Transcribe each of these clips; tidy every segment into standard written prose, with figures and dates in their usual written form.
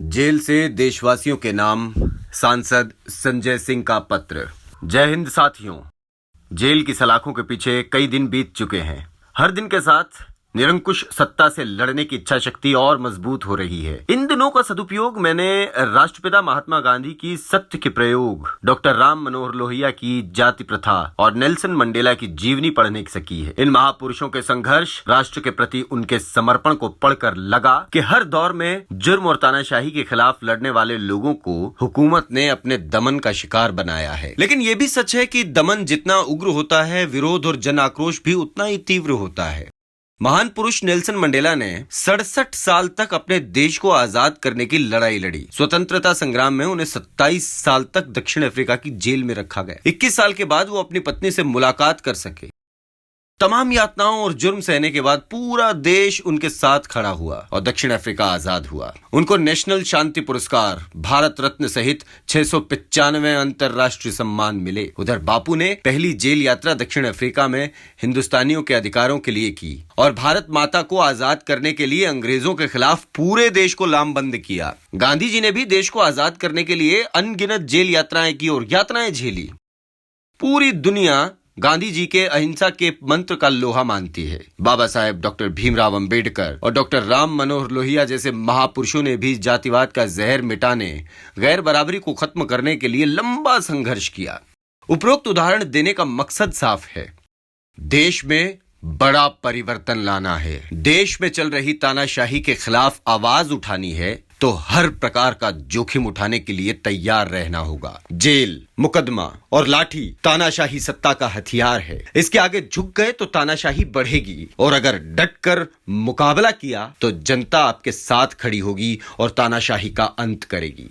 Jail से देशवासियों के नाम सांसद संजय सिंह का पत्र। जय हिंद साथियों। जेल की सलाखों के पीछे कई दिन बीत चुके हैं। हर दिन के साथ निरंकुश सत्ता से लड़ने की इच्छा शक्ति और मजबूत हो रही है। इन दिनों का सदुपयोग मैंने राष्ट्रपिता महात्मा गांधी की सत्य के प्रयोग, डॉक्टर राम मनोहर लोहिया की जाति प्रथा और नेल्सन मंडेला की जीवनी पढ़ने से की है। इन महापुरुषों के संघर्ष, राष्ट्र के प्रति उनके समर्पण को पढ़कर लगा कि हर दौर में जुर्म और तानाशाही के खिलाफ लड़ने वाले लोगों को हुकूमत ने अपने दमन का शिकार बनाया है। लेकिन यह भी सच है कि दमन जितना उग्र होता है, विरोध और जन आक्रोश भी उतना ही तीव्र होता है। महान पुरुष नेल्सन मंडेला ने 67 साल तक अपने देश को आजाद करने की लड़ाई लड़ी। स्वतंत्रता संग्राम में उन्हें 27 साल तक दक्षिण अफ्रीका की जेल में रखा गया। 21 साल के बाद वो अपनी पत्नी से मुलाकात कर सके। तमाम यातनाओं और जुर्म सहने के बाद पूरा देश उनके साथ खड़ा हुआ और दक्षिण अफ्रीका आजाद हुआ। उनको नेशनल शांति पुरस्कार, भारत रत्न सहित 695 अंतरराष्ट्रीय सम्मान मिले। उधर बापू ने पहली जेल यात्रा दक्षिण अफ्रीका में हिंदुस्तानियों के अधिकारों के लिए की और भारत माता को आजाद करने के लिए अंग्रेजों के खिलाफ पूरे देश को लामबंद किया। गांधी जी ने भी देश को आजाद करने के लिए अनगिनत जेल यात्राएं की और यातनाएं झेली। पूरी दुनिया गांधी जी के अहिंसा के मंत्र का लोहा मानती है। बाबा साहेब डॉक्टर भीमराव अंबेडकर और डॉक्टर राम मनोहर लोहिया जैसे महापुरुषों ने भी जातिवाद का जहर मिटाने, गैर बराबरी को खत्म करने के लिए लंबा संघर्ष किया। उपरोक्त उदाहरण देने का मकसद साफ है। देश में बड़ा परिवर्तन लाना है, देश में चल रही तानाशाही के खिलाफ आवाज उठानी है तो हर प्रकार का जोखिम उठाने के लिए तैयार रहना होगा। जेल, मुकदमा और लाठी तानाशाही सत्ता का हथियार है। इसके आगे झुक गए तो तानाशाही बढ़ेगी और अगर डटकर मुकाबला किया तो जनता आपके साथ खड़ी होगी और तानाशाही का अंत करेगी।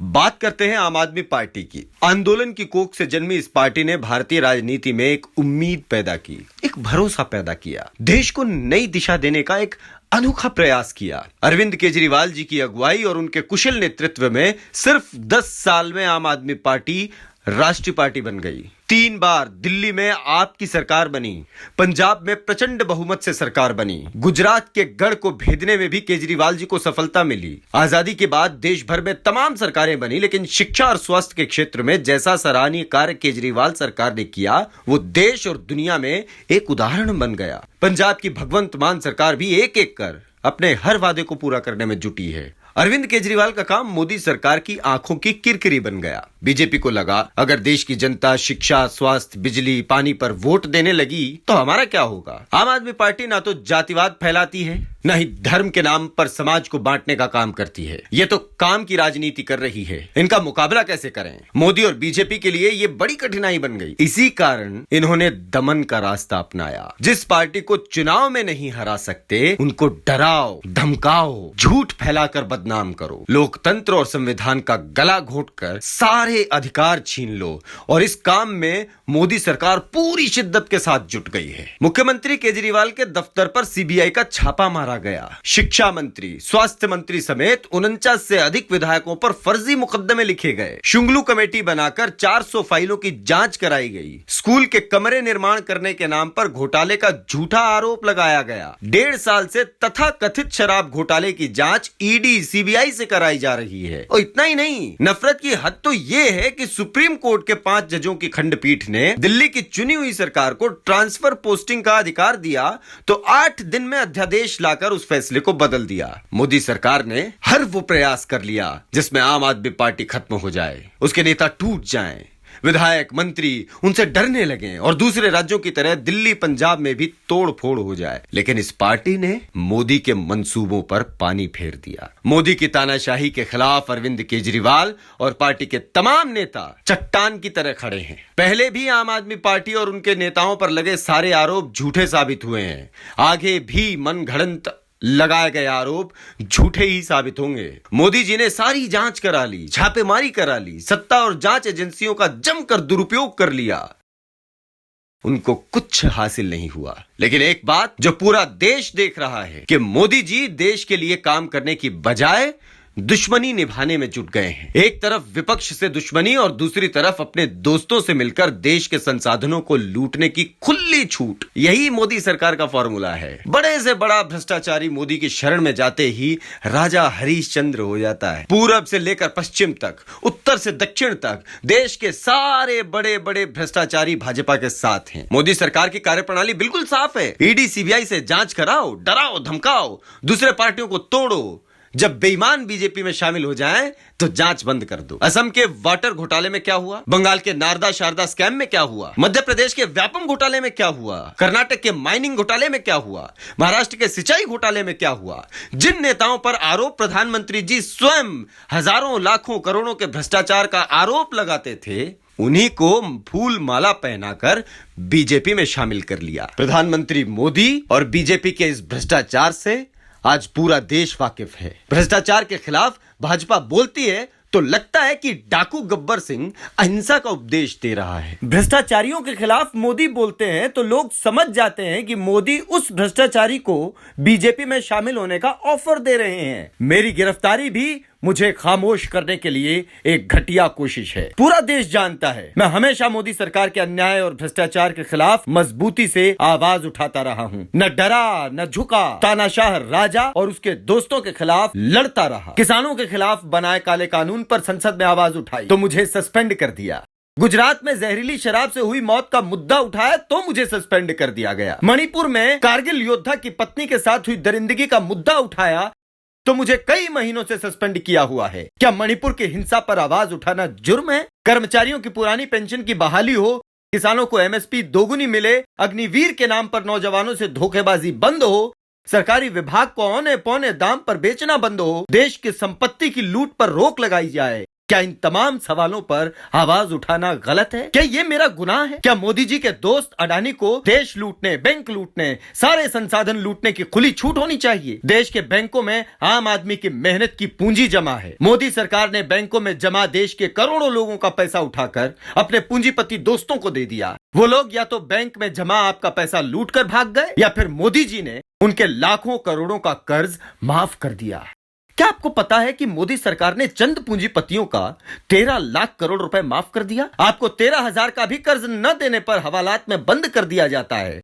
बात करते हैं आम आदमी पार्टी की। आंदोलन की कोख से जन्मी इस पार्टी ने भारतीय राजनीति में एक उम्मीद पैदा की, एक भरोसा पैदा किया, देश को नई दिशा देने का एक अनोखा प्रयास किया। अरविंद केजरीवाल जी की अगुवाई और उनके कुशल नेतृत्व में सिर्फ 10 साल में आम आदमी पार्टी राष्ट्रीय पार्टी बन गई। 3 बार दिल्ली में आपकी सरकार बनी, पंजाब में प्रचंड बहुमत से सरकार बनी, गुजरात के गढ़ को भेदने में भी केजरीवाल जी को सफलता मिली। आजादी के बाद देश भर में तमाम सरकारें बनी, लेकिन शिक्षा और स्वास्थ्य के क्षेत्र में जैसा सराहनीय कार्य केजरीवाल सरकार ने किया वो देश और दुनिया में एक उदाहरण बन गया। पंजाब की भगवंत मान सरकार भी एक एक कर अपने हर वादे को पूरा करने में जुटी है। अरविंद केजरीवाल का काम मोदी सरकार की आंखों की किरकिरी बन गया। बीजेपी को लगा अगर देश की जनता शिक्षा, स्वास्थ्य, बिजली, पानी पर वोट देने लगी तो हमारा क्या होगा। आम आदमी पार्टी ना तो जातिवाद फैलाती है, न ही धर्म के नाम पर समाज को बांटने का काम करती है। ये तो काम की राजनीति कर रही है। इनका मुकाबला कैसे करें? मोदी और बीजेपी के लिए ये बड़ी कठिनाई बन गई। इसी कारण इन्होंने दमन का रास्ता अपनाया। जिस पार्टी को चुनाव में नहीं हरा सकते उनको डराओ, धमकाओ, झूठ फैलाकर बदनाम करो, लोकतंत्र और संविधान का गला घोंटकर सारे अधिकार छीन लो। और इस काम में मोदी सरकार पूरी शिद्दत के साथ जुट गई है। मुख्यमंत्री केजरीवाल के दफ्तर पर सीबीआई का छापा मारा गया। शिक्षा मंत्री, स्वास्थ्य मंत्री समेत 49 से अधिक विधायकों पर फर्जी मुकदमे लिखे गए। शुंगलू कमेटी बनाकर 400 फाइलों की जांच कराई गई। स्कूल के कमरे निर्माण करने के नाम पर घोटाले का झूठा आरोप लगाया गया। 1.5 साल से तथाकथित शराब घोटाले की जांच ईडी, सीबीआई से कराई जा रही है। और इतना ही नहीं, नफरत की हद तो यह है कि सुप्रीम कोर्ट के 5 जजों की खंडपीठ ने दिल्ली की चुनी हुई सरकार को ट्रांसफर पोस्टिंग का अधिकार दिया तो 8 दिन में अध्यादेश लाकर उस फैसले को बदल दिया। मोदी सरकार ने हर वो प्रयास कर लिया जिसमें आम आदमी पार्टी खत्म हो जाए, उसके नेता टूट जाएं, विधायक, मंत्री उनसे डरने लगे और दूसरे राज्यों की तरह दिल्ली, पंजाब में भी तोड़ फोड़ हो जाए। लेकिन इस पार्टी ने मोदी के मंसूबों पर पानी फेर दिया। मोदी की तानाशाही के खिलाफ अरविंद केजरीवाल और पार्टी के तमाम नेता चट्टान की तरह खड़े हैं। पहले भी आम आदमी पार्टी और उनके नेताओं पर लगे सारे आरोप झूठे साबित हुए हैं। आगे भी मनगढ़ंत लगाए गए आरोप झूठे ही साबित होंगे। मोदी जी ने सारी जांच करा ली, छापेमारी करा ली, सत्ता और जांच एजेंसियों का जमकर दुरुपयोग कर लिया। उनको कुछ हासिल नहीं हुआ। लेकिन एक बात जो पूरा देश देख रहा है कि मोदी जी देश के लिए काम करने की बजाय दुश्मनी निभाने में जुट गए हैं। एक तरफ विपक्ष से दुश्मनी और दूसरी तरफ अपने दोस्तों से मिलकर देश के संसाधनों को लूटने की खुली छूट। यही मोदी सरकार का फॉर्मूला है। बड़े से बड़ा भ्रष्टाचारी मोदी की शरण में जाते ही राजा हरिश्चंद्र हो जाता है। पूरब से लेकर पश्चिम तक, उत्तर से दक्षिण तक देश के सारे बड़े बड़े भ्रष्टाचारी भाजपा के साथ हैं। मोदी सरकार की कार्यप्रणाली बिल्कुल साफ है। ईडी सीबीआई से जांच कराओ, डराओ धमकाओ, दूसरे पार्टियों को तोड़ो। जब बेईमान बीजेपी में शामिल हो जाएं तो जांच बंद कर दो। असम के वाटर घोटाले में क्या हुआ, बंगाल के नारदा शारदा स्कैम में क्या हुआ, मध्य प्रदेश के व्यापम घोटाले में क्या हुआ, कर्नाटक के माइनिंग घोटाले में क्या हुआ, महाराष्ट्र के सिंचाई घोटाले में क्या हुआ। जिन नेताओं पर आरोप प्रधानमंत्री जी स्वयं हजारों लाखों करोड़ों के भ्रष्टाचार का आरोप लगाते थे, उन्हीं को फूल माला पहनाकर बीजेपी में शामिल कर लिया। प्रधानमंत्री मोदी और बीजेपी के इस भ्रष्टाचार से आज पूरा देश वाकिफ है। भ्रष्टाचार के खिलाफ भाजपा बोलती है तो लगता है कि डाकू गब्बर सिंह अहिंसा का उपदेश दे रहा है। भ्रष्टाचारियों के खिलाफ मोदी बोलते हैं तो लोग समझ जाते हैं कि मोदी उस भ्रष्टाचारी को बीजेपी में शामिल होने का ऑफर दे रहे हैं। मेरी गिरफ्तारी भी मुझे खामोश करने के लिए एक घटिया कोशिश है। पूरा देश जानता है मैं हमेशा मोदी सरकार के अन्याय और भ्रष्टाचार के खिलाफ मजबूती से आवाज उठाता रहा हूँ। न डरा न झुका, तानाशाह राजा और उसके दोस्तों के खिलाफ लड़ता रहा। किसानों के खिलाफ बनाए काले कानून पर संसद में आवाज उठाई तो मुझे सस्पेंड कर दिया। गुजरात में जहरीली शराब से हुई मौत का मुद्दा उठाया तो मुझे सस्पेंड कर दिया गया। मणिपुर में कारगिल योद्धा की पत्नी के साथ हुई दरिंदगी का मुद्दा उठाया तो मुझे कई महीनों से सस्पेंड किया हुआ है। क्या मणिपुर की हिंसा पर आवाज उठाना जुर्म है? कर्मचारियों की पुरानी पेंशन की बहाली हो, किसानों को एमएसपी दोगुनी मिले, अग्निवीर के नाम पर नौजवानों से धोखेबाजी बंद हो, सरकारी विभाग को औने पौने दाम पर बेचना बंद हो, देश की संपत्ति की लूट पर रोक लगाई जाए। क्या इन तमाम सवालों पर आवाज उठाना गलत है? क्या ये मेरा गुनाह है? क्या मोदी जी के दोस्त अडानी को देश लूटने, बैंक लूटने, सारे संसाधन लूटने की खुली छूट होनी चाहिए? देश के बैंकों में आम आदमी की मेहनत की पूंजी जमा है। मोदी सरकार ने बैंकों में जमा देश के करोड़ों लोगों का पैसा उठाकर अपने पूंजीपति दोस्तों को दे दिया। वो लोग या तो बैंक में जमा आपका पैसा लूट कर भाग गए या फिर मोदी जी ने उनके लाखों करोड़ों का कर्ज माफ कर दिया। क्या आपको पता है कि मोदी सरकार ने चंद पूंजीपतियों का 13 लाख करोड़ रुपए माफ कर दिया? आपको 13,000 का भी कर्ज न देने पर हवालात में बंद कर दिया जाता है,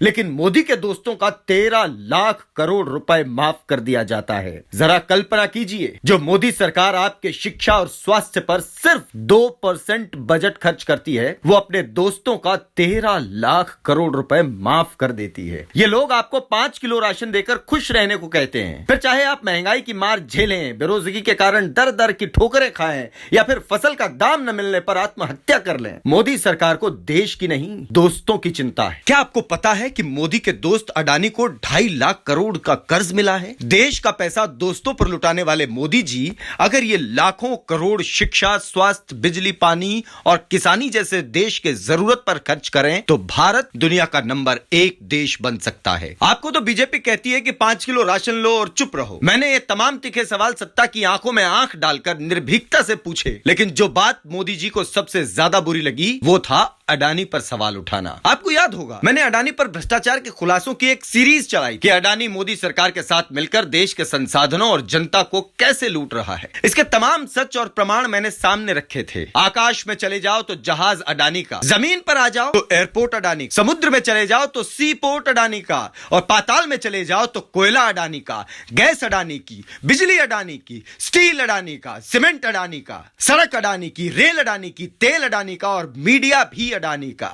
लेकिन मोदी के दोस्तों का 13 लाख करोड़ रुपए माफ कर दिया जाता है। जरा कल्पना कीजिए, जो मोदी सरकार आपके शिक्षा और स्वास्थ्य पर सिर्फ 2% बजट खर्च करती है, वो अपने दोस्तों का 13 लाख करोड़ रुपए माफ कर देती है। ये लोग आपको 5 किलो राशन देकर खुश रहने को कहते हैं, फिर चाहे आप महंगाई की मार झेलें, बेरोजगारी के कारण दर दर की ठोकरें खाएं या फिर फसल का दाम न मिलने पर आत्महत्या कर लें, मोदी सरकार को देश की नहीं दोस्तों की चिंता है। क्या आपको पता है कि मोदी के दोस्त अडानी को 2.5 लाख करोड़ का कर्ज मिला है? देश का पैसा दोस्तों पर लुटाने वाले मोदी जी अगर ये लाखों करोड़ शिक्षा, स्वास्थ्य, बिजली, पानी और किसानी जैसे देश के जरूरत पर खर्च करें तो भारत दुनिया का नंबर 1 देश बन सकता है। आपको तो बीजेपी कहती है कि 5 किलो राशन लो और चुप रहो। मैंने ये तमाम तीखे सवाल सत्ता की आंखों में आंख डालकर निर्भीकता से पूछे, लेकिन जो बात मोदी जी को सबसे ज्यादा बुरी लगी वो था अडानी पर सवाल उठाना। आपको याद होगा मैंने अडानी पर भ्रष्टाचार के खुलासों की एक सीरीज चलाई कि अडानी मोदी सरकार के साथ मिलकर देश के संसाधनों और जनता को कैसे लूट रहा है। इसके तमाम सच और प्रमाण मैंने सामने रखे थे। आकाश में चले जाओ तो जहाज अडानी का, जमीन पर आ जाओ तो एयरपोर्ट अडानी, समुद्र में चले जाओ तो सी पोर्ट अडानी का, और पाताल में चले जाओ तो कोयला अडानी का, गैस अडानी की, बिजली अडानी की, स्टील अडानी का, सीमेंट अडानी का, सड़क अडानी की, रेल अडानी की, तेल अडानी का और मीडिया भी अडानी का,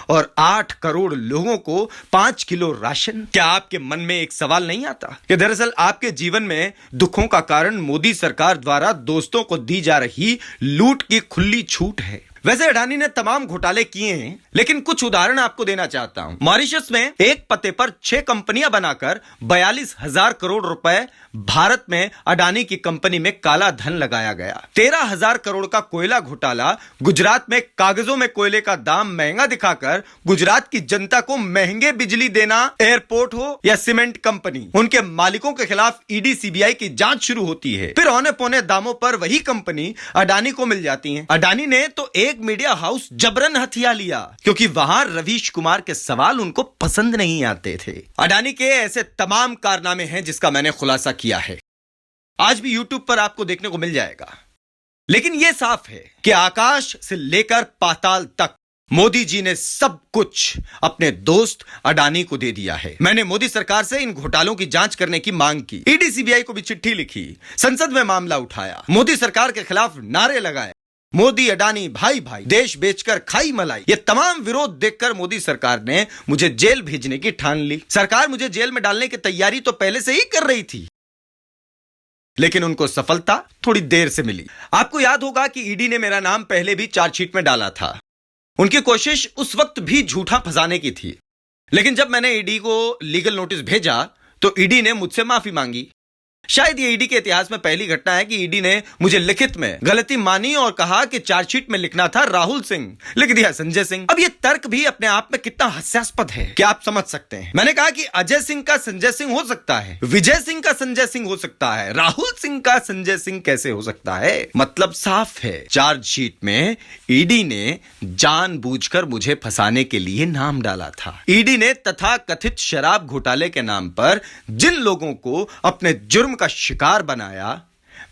और 8 करोड़ लोगों को 5 किलो राशन। क्या आपके मन में एक सवाल नहीं आता कि दरअसल आपके जीवन में दुखों का कारण मोदी सरकार द्वारा दोस्तों को दी जा रही लूट की खुली छूट है? वैसे अडानी ने तमाम घोटाले किए हैं, लेकिन कुछ उदाहरण आपको देना चाहता हूं। मॉरिशस में एक पते पर 6 कंपनियां बनाकर 42,000 करोड़ रुपए भारत में अडानी की कंपनी में काला धन लगाया गया। 13,000 करोड़ का कोयला घोटाला, गुजरात में कागजों में कोयले का दाम महंगा दिखाकर गुजरात की जनता को महंगे बिजली देना, एयरपोर्ट हो या सीमेंट कंपनी, उनके मालिकों के खिलाफ ईडी सीबीआई की जांच शुरू होती है। फिर औने पौने दामों पर वही कंपनी अडानी को मिल जाती है। अडानी ने तो एक मीडिया हाउस जबरन हथिया लिया क्योंकि वहां रवीश कुमार के सवाल उनको पसंद नहीं आते थे। अडानी के ऐसे तमाम कारनामे हैं जिसका मैंने खुलासा किया है। आज भी यूट्यूब पर आपको देखने को मिल जाएगा। लेकिन यह साफ है कि आकाश से लेकर पाताल तक मोदी जी ने सब कुछ अपने दोस्त अडानी को दे दिया है। मैंने मोदी सरकार से इन घोटालों की जांच करने की मांग की, ईडी सीबीआई को भी चिट्ठी लिखी, संसद में मामला उठाया, मोदी सरकार के खिलाफ नारे लगाए, मोदी अडानी भाई भाई, देश बेचकर खाई मलाई। ये तमाम विरोध देखकर मोदी सरकार ने मुझे जेल भेजने की ठान ली। सरकार मुझे जेल में डालने की तैयारी तो पहले से ही कर रही थी, लेकिन उनको सफलता थोड़ी देर से मिली। आपको याद होगा कि ईडी ने मेरा नाम पहले भी चार्जशीट में डाला था। उनकी कोशिश उस वक्त भी झूठा फंसाने की थी, लेकिन जब मैंने ईडी को लीगल नोटिस भेजा तो ईडी ने मुझसे माफी मांगी। शायद ये ईडी के इतिहास में पहली घटना है कि ईडी ने मुझे लिखित में गलती मानी और कहा कि चार्जशीट में लिखना था राहुल सिंह, लिख दिया संजय सिंह। अब ये तर्क भी अपने आप में कितना हास्यास्पद है कि आप समझ सकते हैं। मैंने कहा कि अजय सिंह का संजय सिंह हो सकता है, विजय सिंह का संजय सिंह हो सकता है, राहुल सिंह का संजय सिंह कैसे हो सकता है? मतलब साफ है, चार्जशीट में ईडी ने जानबूझकर मुझे फंसाने के लिए नाम डाला था। ईडी ने तथाकथित शराब घोटाले के नाम पर जिन लोगों को अपने जुर्म का शिकार बनाया,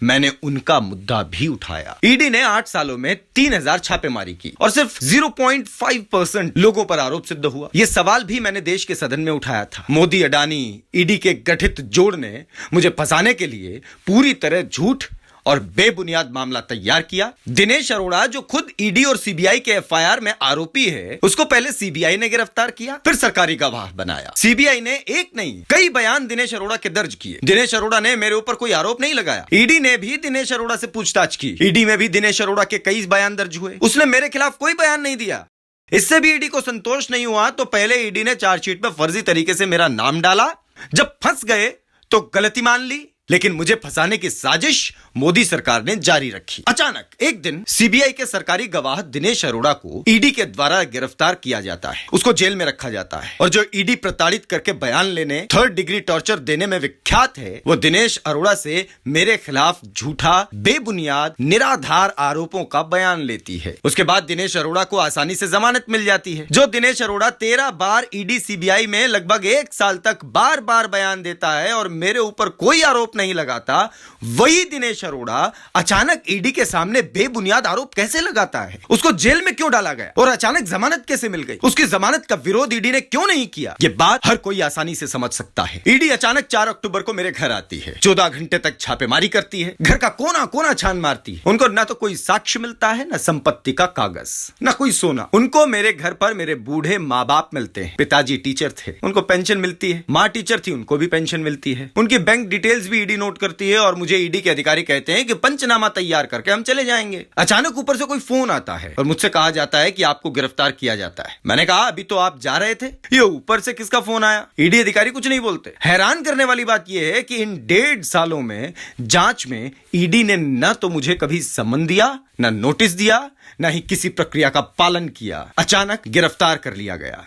मैंने उनका मुद्दा भी उठाया। ईडी ने 8 सालों में 3000 छापेमारी की और सिर्फ 0.5% लोगों पर आरोप सिद्ध हुआ। यह सवाल भी मैंने देश के सदन में उठाया था। मोदी अडानी ईडी के गठित जोड़ ने मुझे फंसाने के लिए पूरी तरह झूठ और बेबुनियाद मामला तैयार किया। दिनेश अरोड़ा जो खुद ईडी और सीबीआई के एफआईआर में आरोपी है, उसको पहले सीबीआई ने गिरफ्तार किया, फिर सरकारी गवाह बनाया। सीबीआई ने एक नहीं कई बयान दिनेश अरोड़ा के दर्ज किए। दिनेश अरोड़ा ने मेरे ऊपर कोई आरोप नहीं लगाया। ईडी ने भी दिनेश अरोड़ा से पूछताछ की। ईडी में भी दिनेश अरोड़ा के कई बयान दर्ज हुए, उसने मेरे खिलाफ कोई बयान नहीं दिया। इससे भी ईडी को संतोष नहीं हुआ तो पहले ईडी ने चार्जशीट में फर्जी तरीके से मेरा नाम डाला, जब फंस गए तो गलती मान ली, लेकिन मुझे फंसाने की साजिश मोदी सरकार ने जारी रखी। अचानक एक दिन सीबीआई के सरकारी गवाह दिनेश अरोड़ा को ईडी के द्वारा गिरफ्तार किया जाता है, उसको जेल में रखा जाता है और जो ईडी प्रताड़ित करके बयान लेने, 3rd डिग्री टॉर्चर देने में विख्यात है, वो दिनेश अरोड़ा से मेरे खिलाफ झूठा, बेबुनियाद, निराधार आरोपों का बयान लेती है। उसके बाद दिनेश अरोड़ा को आसानी से जमानत मिल जाती है। जो दिनेश अरोड़ा 13 बार ईडी सीबीआई में लगभग 1 साल तक बार बार बयान देता है और मेरे ऊपर कोई आरोप नहीं लगाता, वही दिनेश अरोड़ा अचानक ईडी के सामने बेबुनियाद आरोप कैसे लगाता है? उसको जेल में क्यों डाला गया और अचानक जमानत कैसे मिल गई? उसकी जमानत का विरोध ईडी ने क्यों नहीं किया? ये बात हर कोई आसानी से समझ सकता है। ईडी अचानक 4 अक्टूबर को मेरे घर आती है, 14 घंटे तक छापेमारी करती है, घर का कोना कोना छान मारती है। उनको ना तो कोई साक्ष्य मिलता है, ना संपत्ति का कागज, ना कोई सोना। उनको मेरे घर पर मेरे बूढ़े माँ बाप मिलते हैं। पिताजी टीचर थे, उनको पेंशन मिलती है। माँ टीचर थी, उनको भी पेंशन मिलती है। उनकी बैंक डिटेल्स भी ईडी नोट करती है और मुझे ईडी के अधिकारी कहते हैं कि पंचनामा तैयार करके हम चले जाएंगे। अचानक ऊपर से कोई फोन आता है और मुझसे कहा जाता है कि आपको गिरफ्तार किया जाता है। मैंने कहा अभी तो आप जा रहे थे, ये ऊपर से किसका फोन आया? ईडी अधिकारी कुछ नहीं बोलते। हैरान करने वाली बात यह है कि इन 1.5 सालों में जांच में ईडी ने न तो मुझे कभी सम्मन दिया, न नोटिस दिया, न ही किसी प्रक्रिया का पालन किया। अचानक गिरफ्तार कर लिया गया।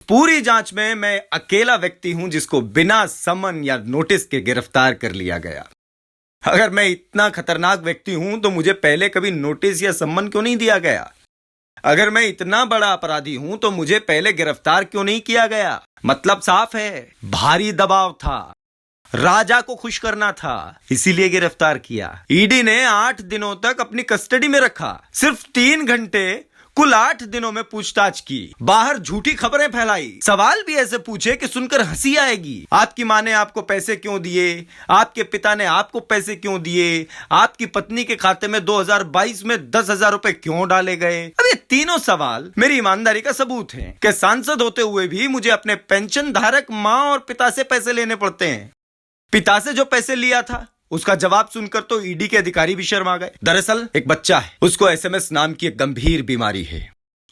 पूरी जांच में मैं अकेला व्यक्ति हूं जिसको बिना समन या नोटिस के गिरफ्तार कर लिया गया। अगर मैं इतना खतरनाक व्यक्ति हूं तो मुझे पहले कभी नोटिस या सम्मन क्यों नहीं दिया गया? अगर मैं इतना बड़ा अपराधी हूं तो मुझे पहले गिरफ्तार क्यों नहीं किया गया? मतलब साफ है, भारी दबाव था, राजा को खुश करना था, इसीलिए गिरफ्तार किया। ईडी ने 8 दिनों तक अपनी कस्टडी में रखा, सिर्फ 3 घंटे कुल 8 दिनों में पूछताछ की, बाहर झूठी खबरें फैलाई, सवाल भी ऐसे पूछे कि सुनकर हंसी आएगी। आपकी माँ ने आपको पैसे क्यों दिए? आपके पिता ने आपको पैसे क्यों दिए? आपकी पत्नी के खाते में 2022 में 10,000 रुपए क्यों डाले गए? अब ये तीनों सवाल मेरी ईमानदारी का सबूत हैं कि सांसद होते हुए भी मुझे अपने पेंशन धारक माँ और पिता से पैसे लेने पड़ते हैं। पिता से जो पैसे लिया था उसका जवाब सुनकर तो ईडी के अधिकारी भी शर्मा गए। दरअसल एक बच्चा है, उसको एसएमएस नाम की एक गंभीर बीमारी है।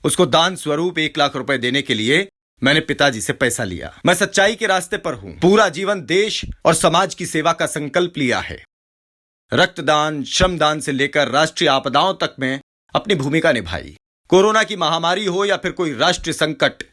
उसको दान स्वरूप 1 लाख रुपए देने के लिए मैंने पिताजी से पैसा लिया। मैं सच्चाई के रास्ते पर हूं। पूरा जीवन देश और समाज की सेवा का संकल्प लिया है। रक्तदान, श्रमदान से लेकर राष्ट्रीय आपदाओं तक में अपनी भूमिका निभाई। कोरोना की महामारी हो या फिर कोई राष्ट्रीय संकट,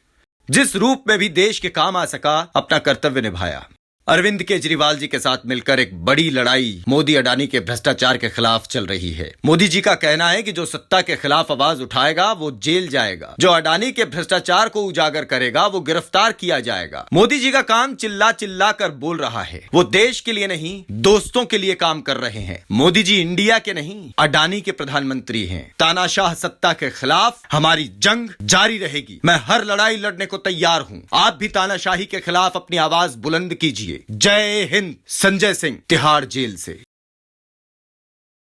जिस रूप में भी देश के काम आ सका, अपना कर्तव्य निभाया। अरविंद केजरीवाल जी के साथ मिलकर एक बड़ी लड़ाई मोदी अडानी के भ्रष्टाचार के खिलाफ चल रही है। मोदी जी का कहना है कि जो सत्ता के खिलाफ आवाज उठाएगा वो जेल जाएगा, जो अडानी के भ्रष्टाचार को उजागर करेगा वो गिरफ्तार किया जाएगा। मोदी जी का काम चिल्ला चिल्ला कर बोल रहा है, वो देश के लिए नहीं दोस्तों के लिए काम कर रहे हैं। मोदी जी इंडिया के नहीं अडानी के प्रधानमंत्री हैं। तानाशाह सत्ता के खिलाफ हमारी जंग जारी रहेगी। मैं हर लड़ाई लड़ने को तैयार हूं। आप भी तानाशाही के खिलाफ अपनी आवाज बुलंद कीजिए। जय हिंद। संजय सिंह, तिहाड़ जेल से।